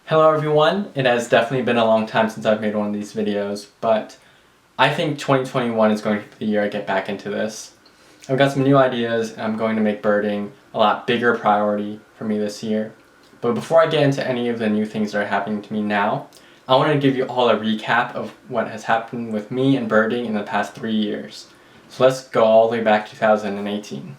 Hello everyone, it has definitely been a long time since I've made one of these videos, but I think 2021 is going to be the year I get back into this. I've got some new ideas and I'm going to make birding a lot bigger priority for me this year. But before I get into any of the new things that are happening to me now, I want to give you all a recap of what has happened with me and birding in the past 3 years. So let's go all the way back to 2018.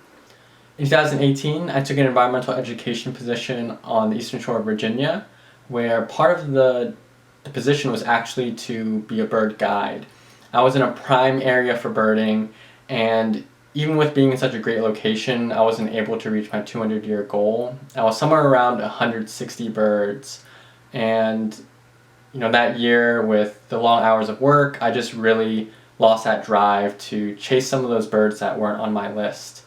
In 2018, I took an environmental education position on the Eastern Shore of Virginia, where part of the position was actually to be a bird guide. I was in a prime area for birding, and even with being in such a great location, I wasn't able to reach my 200-year goal. I was somewhere around 160 birds, and that year with the long hours of work, I just really lost that drive to chase some of those birds that weren't on my list.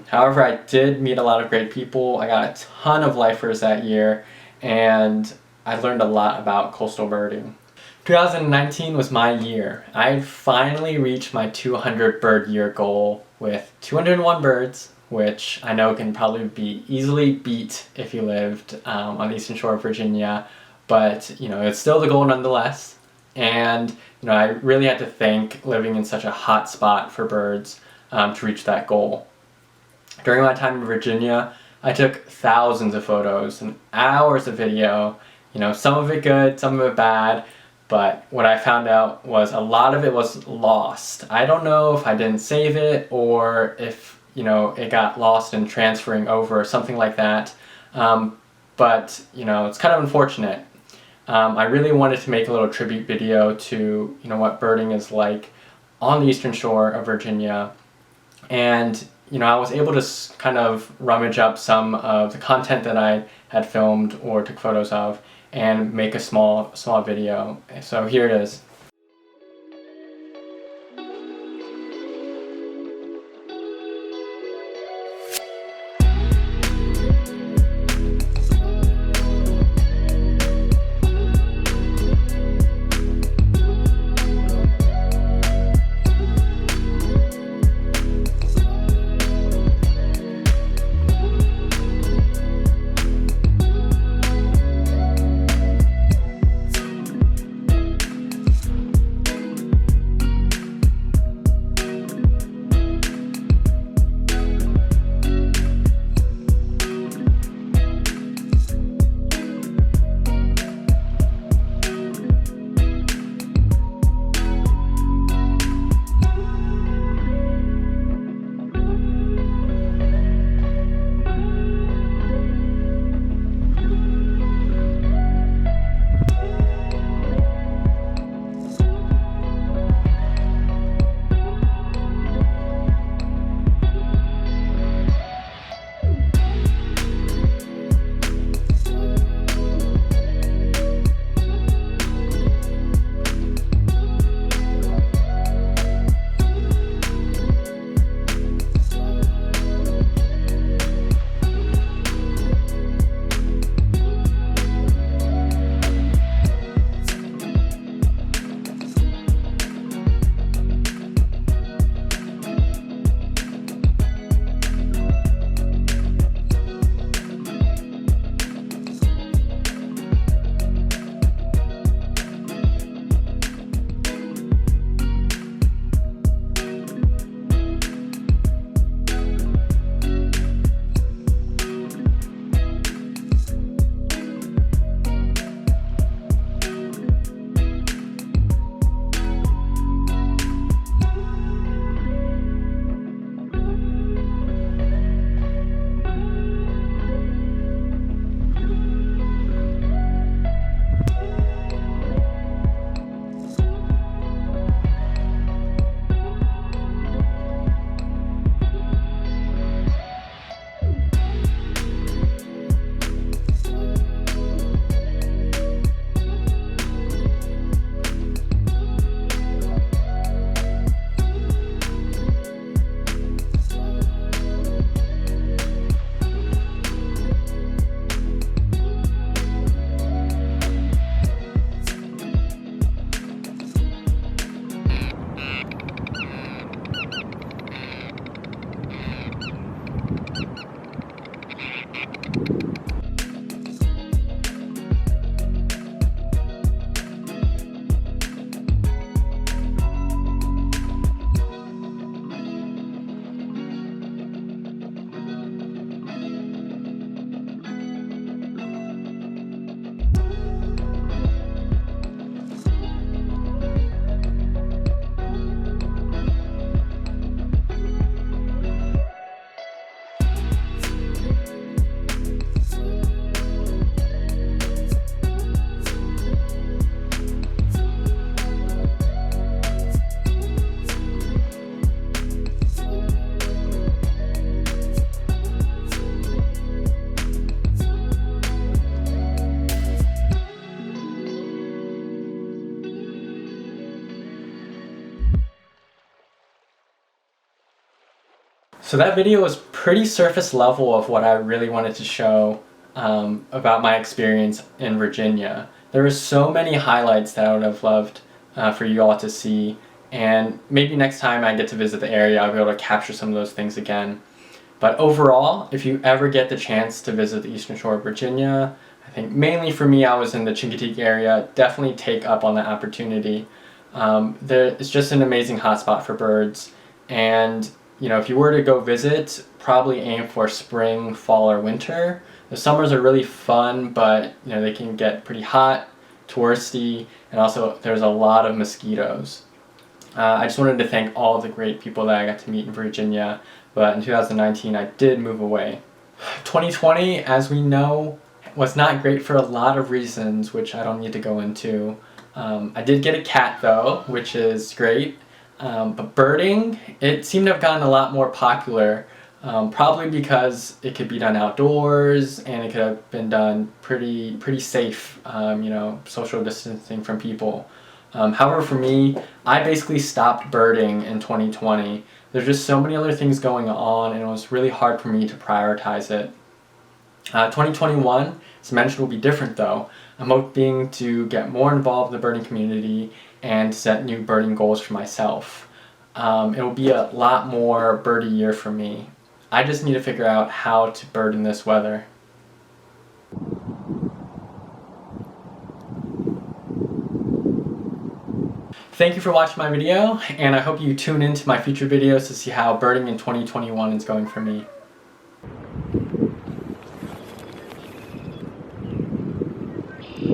However, I did meet a lot of great people. I got a ton of lifers that year, and I learned a lot about coastal birding. 2019 was my year. I finally reached my 200 bird year goal with 201 birds, which I know can probably be easily beat if you lived on the Eastern Shore of Virginia, but it's still the goal nonetheless. And I really had to thank living in such a hot spot for birds to reach that goal. During my time in Virginia, I took thousands of photos and hours of video, some of it good, some of it bad, but what I found out was a lot of it was lost. I don't know if I didn't save it or if, it got lost in transferring over or something like that, but, it's kind of unfortunate. I really wanted to make a little tribute video to, what birding is like on the Eastern Shore of Virginia, and I was able to kind of rummage up some of the content that I had filmed or took photos of and make a small video. So here it is. So that video was pretty surface level of what I really wanted to show about my experience in Virginia. There were so many highlights that I would have loved for you all to see, and maybe next time I get to visit the area I'll be able to capture some of those things again. But overall, if you ever get the chance to visit the Eastern Shore of Virginia, I think mainly for me I was in the Chincoteague area, definitely take up on that opportunity. It's just an amazing hotspot for birds, and if you were to go visit, probably aim for spring, fall, or winter. The summers are really fun, but they can get pretty hot, touristy, and also there's a lot of mosquitoes. I just wanted to thank all the great people that I got to meet in Virginia, but in 2019 I did move away. 2020, as we know, was not great for a lot of reasons, which I don't need to go into. I did get a cat though, which is great. But birding, it seemed to have gotten a lot more popular, probably because it could be done outdoors and it could have been done pretty safe, social distancing from people. However, for me, I basically stopped birding in 2020. There's just so many other things going on, and it was really hard for me to prioritize it. 2021, as mentioned, will be different though. I'm hoping to get more involved in the birding community and set new birding goals for myself. It will be a lot more birdie year for me. I just need to figure out how to bird in this weather. Thank you for watching my video, and I hope you tune into my future videos to see how birding in 2021 is going for me.